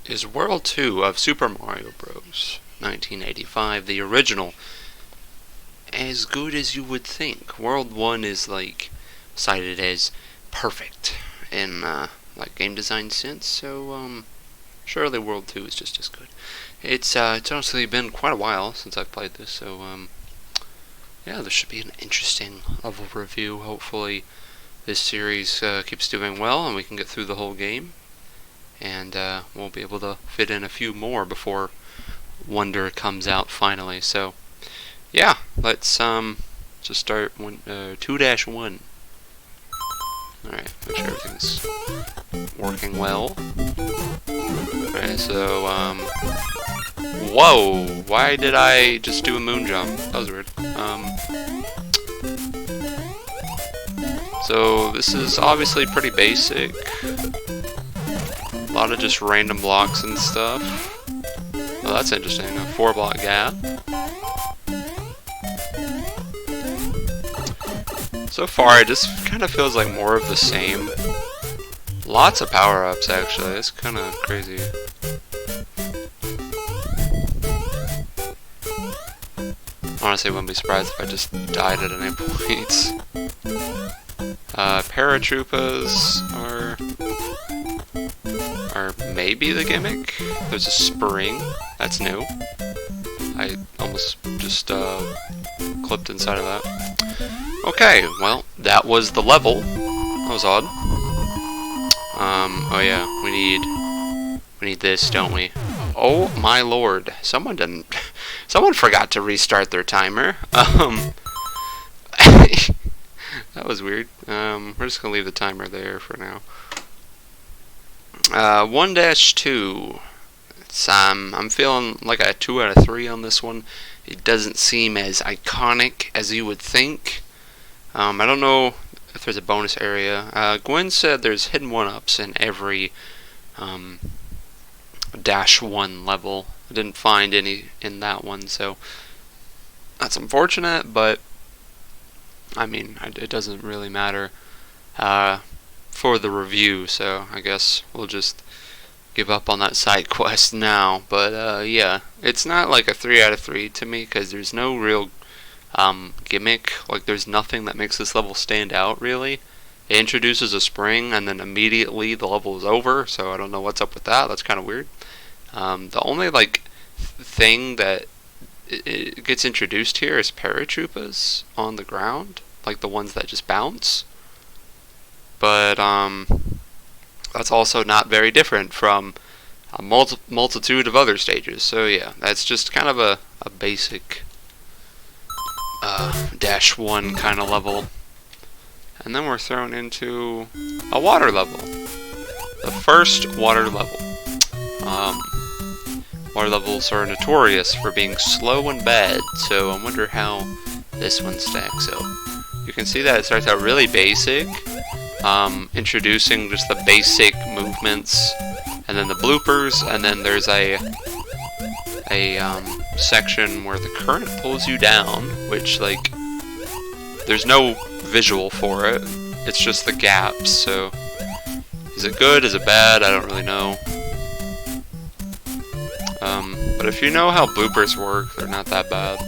Is World 2 of Super Mario Bros. 1985, the original, as good as you would think? World 1 is like cited as perfect in like game design sense, so surely World 2 is just as good. It's honestly been quite a while since I've played this, so yeah, this should be an interesting level review. Hopefully this series keeps doing well and we can get through the whole game, and we'll be able to fit in a few more before Wonder comes out finally. So yeah, let's just start 2-1. Alright, make sure everything's working well. Alright, so whoa, why did I just do a moon jump? That was weird. So this is obviously pretty basic. A lot of just random blocks and stuff. Oh, that's interesting. A 4-block gap. So far, it just kind of feels like more of the same. Lots of power-ups, actually. It's kind of crazy. Honestly, wouldn't be surprised if I just died at any point. Paratroopas are maybe the gimmick. There's a spring. That's new. I almost just clipped inside of that. Okay, well, that was the level. That was odd. Oh yeah, we need this, don't we? Oh my lord, someone forgot to restart their timer. That was weird. We're just gonna leave the timer there for now. 1-2. It's, I'm feeling like a 2 out of 3 on this one. It doesn't seem as iconic as you would think. I don't know if there's a bonus area. Gwen said there's hidden 1-ups in every -1 level. I didn't find any in that one, so that's unfortunate, but I mean, it doesn't really matter for the review, so I guess we'll just give up on that side quest now. But yeah, it's not like a 3 out of 3 to me, because there's no real gimmick. Like, there's nothing that makes this level stand out, really. It introduces a spring, and then immediately the level is over, so I don't know what's up with that. That's kind of weird. The only, like, thing that it gets introduced here is paratroopas on the ground, like the ones that just bounce. But that's also not very different from a multitude of other stages. So yeah, that's just kind of a basic -1 kind of level. And then we're thrown into a water level. The first water level. Water levels are notorious for being slow and bad, so I wonder how this one stacks up. You can see that it starts out really basic, introducing just the basic movements, and then the bloopers, and then there's a section where the current pulls you down, which, like, there's no visual for it. It's just the gaps, so is it good, is it bad? I don't really know. But if you know how bloopers work, they're not that bad.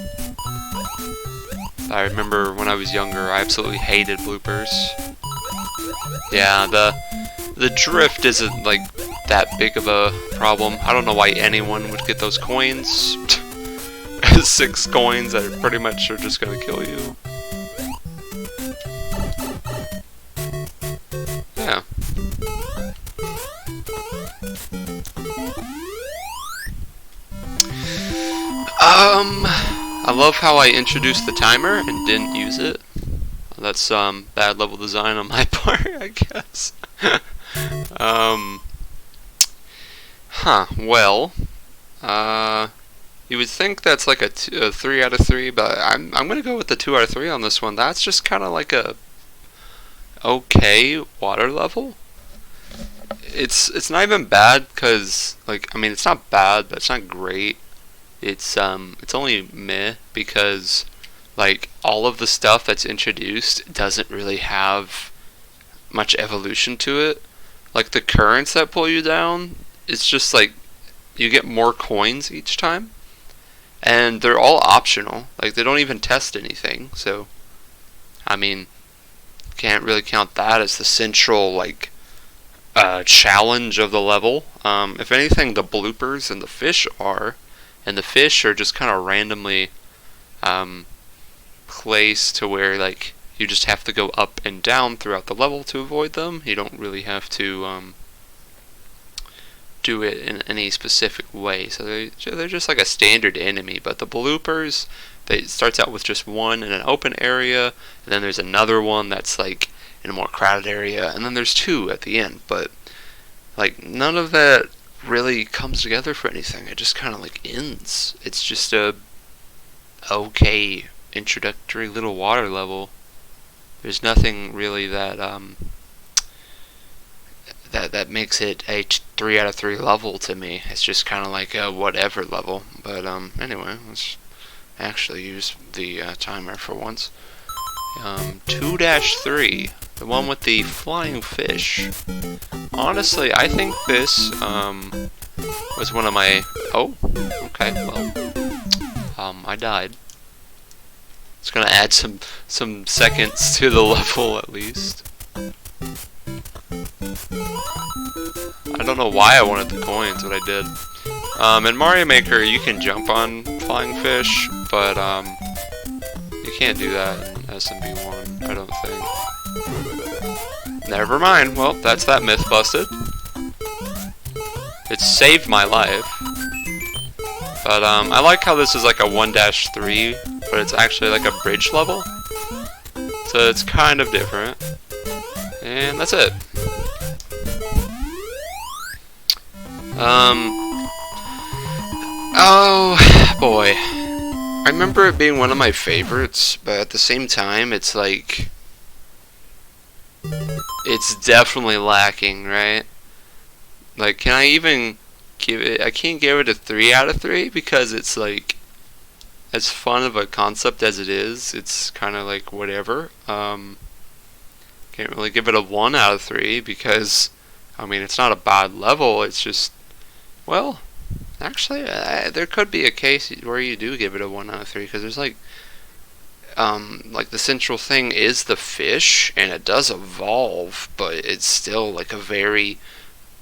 I remember when I was younger, I absolutely hated bloopers. Yeah, the drift isn't like that big of a problem. I don't know why anyone would get those coins. 6 coins that pretty much are just gonna kill you. Yeah. I love how I introduced the timer and didn't use it. That's bad level design on my part, I guess. Well, you would think that's like a 3 out of 3, but I'm gonna go with the 2 out of 3 on this one. That's just kind of like a okay water level. It's not even bad, because, like, I mean, it's not bad, but it's not great. It's only meh, because, like, all of the stuff that's introduced doesn't really have much evolution to it. Like, the currents that pull you down, it's just like you get more coins each time, and they're all optional. Like, they don't even test anything, so I mean, can't really count that as the central, like, challenge of the level. If anything, the bloopers and the fish are, and the fish are just kind of randomly placed to where, like, you just have to go up and down throughout the level to avoid them. You don't really have to do it in any specific way. So they're just like a standard enemy. But the bloopers, it starts out with just one in an open area, and then there's another one that's like in a more crowded area, and then there's two at the end. But like, none of that really comes together for anything. It just kind of like ends. It's just a okay introductory little water level. There's nothing really that that makes it a 3 out of 3 level to me. It's just kind of like a whatever level. But anyway, let's actually use the timer for once. 2-3, the one with the flying fish. Honestly, I think this was one of my... Oh, okay, well, I died. It's gonna add some seconds to the level at least. I don't know why I wanted the coins, but I did. In Mario Maker, you can jump on flying fish, but you can't do that in SMB1, I don't think. Never mind. Well, that's that myth busted. It saved my life. But I like how this is like a 1-3, but it's actually like a bridge level. So it's kind of different. And that's it. Oh boy. I remember it being one of my favorites, but at the same time, it's like, it's definitely lacking, right? Like, can I even give it, I can't give it a 3 out of 3 because it's like, as fun of a concept as it is, it's kind of like whatever. Can't really give it a 1 out of 3 because, I mean, it's not a bad level, it's just, well, actually, there could be a case where you do give it a 1 out of 3 because there's like the central thing is the fish, and it does evolve, but it's still like a very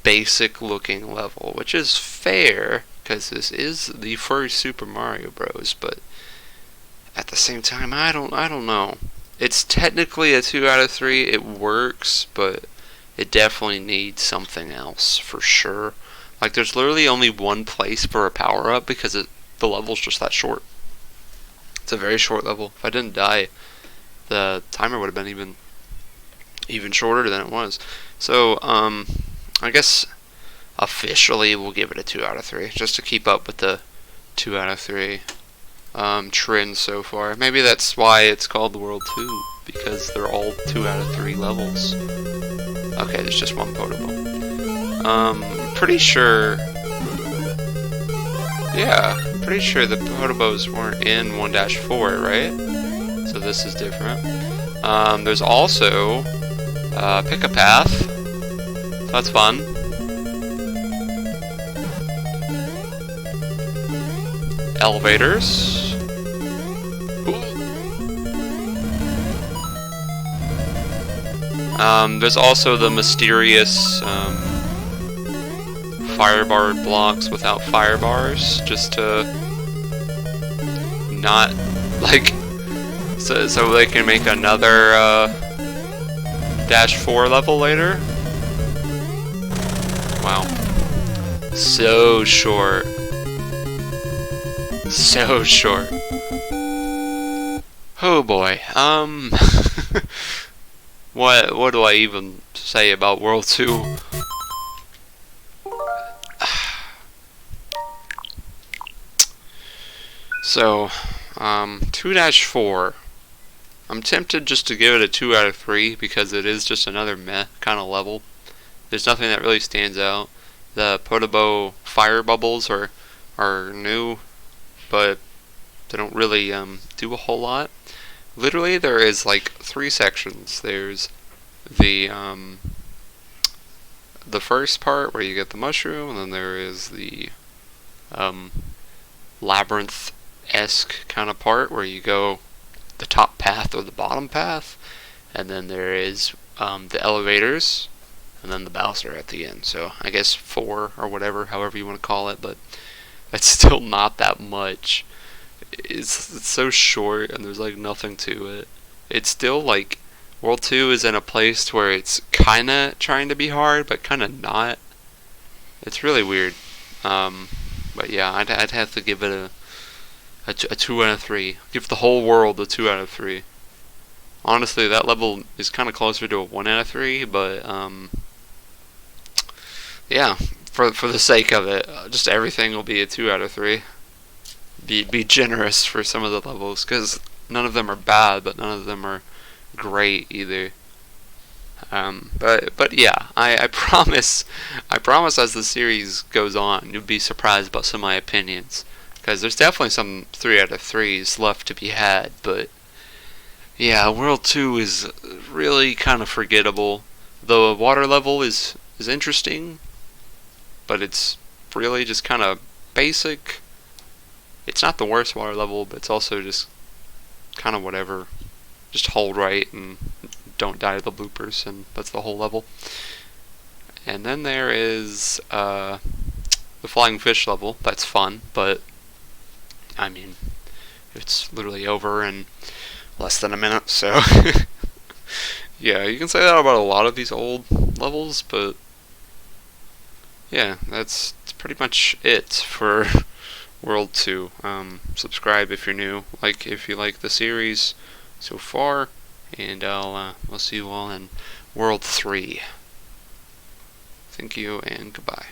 basic looking level, which is fair because this is the first Super Mario Bros. But at the same time, I don't know. It's technically a 2 out of 3. It works, but it definitely needs something else for sure. Like, there's literally only one place for a power-up because the level's just that short. It's a very short level. If I didn't die, the timer would have been even shorter than it was. So, I guess officially we'll give it a 2 out of 3, just to keep up with the 2 out of 3 trend so far. Maybe that's why it's called the World 2, because they're all 2 out of 3 levels. Okay, there's just one Potable. Pretty sure... Yeah, pretty sure the Potobos weren't in 1-4, right? So this is different. There's also Pick a Path. So that's fun. Elevators. There's also the mysterious fire bar blocks without fire bars, just to not, like, so they can make another -4 level later. Wow. So short. So short. Oh boy. What do I even say about World 2? So, 2-4. I'm tempted just to give it a 2 out of 3 because it is just another meh kind of level. There's nothing that really stands out. The Podoboo fire bubbles are new, but they don't really do a whole lot. Literally, there is like 3 sections. There's the first part where you get the mushroom, and then there is the um, labyrinth-esque kind of part where you go the top path or the bottom path, and then there is the elevators, and then the Bowser at the end. So I guess 4 or whatever, however you want to call it, but it's still not that much. It's so short, and there's like nothing to it. It's still like World 2 is in a place where it's kind of trying to be hard, but kind of not. It's really weird. But yeah, I'd have to give it a 2 out of 3. Give the whole world a 2 out of 3. Honestly, that level is kind of closer to a 1 out of 3, but yeah, for the sake of it, just everything will be a 2 out of 3. Be generous for some of the levels, because none of them are bad, but none of them are great either. But yeah, I promise as the series goes on, you'll be surprised about some of my opinions, because there's definitely some 3 out of 3s left to be had. But yeah, World 2 is really kind of forgettable. The water level is interesting, but it's really just kind of basic. It's not the worst water level, but it's also just kind of whatever. Just hold right and don't die to the bloopers, and that's the whole level. And then there is the flying fish level. That's fun, but I mean, it's literally over in less than a minute, so yeah, you can say that about a lot of these old levels, but yeah, that's pretty much it for World 2. Subscribe if you're new, like if you like the series so far, and I'll see you all in World 3. Thank you and goodbye.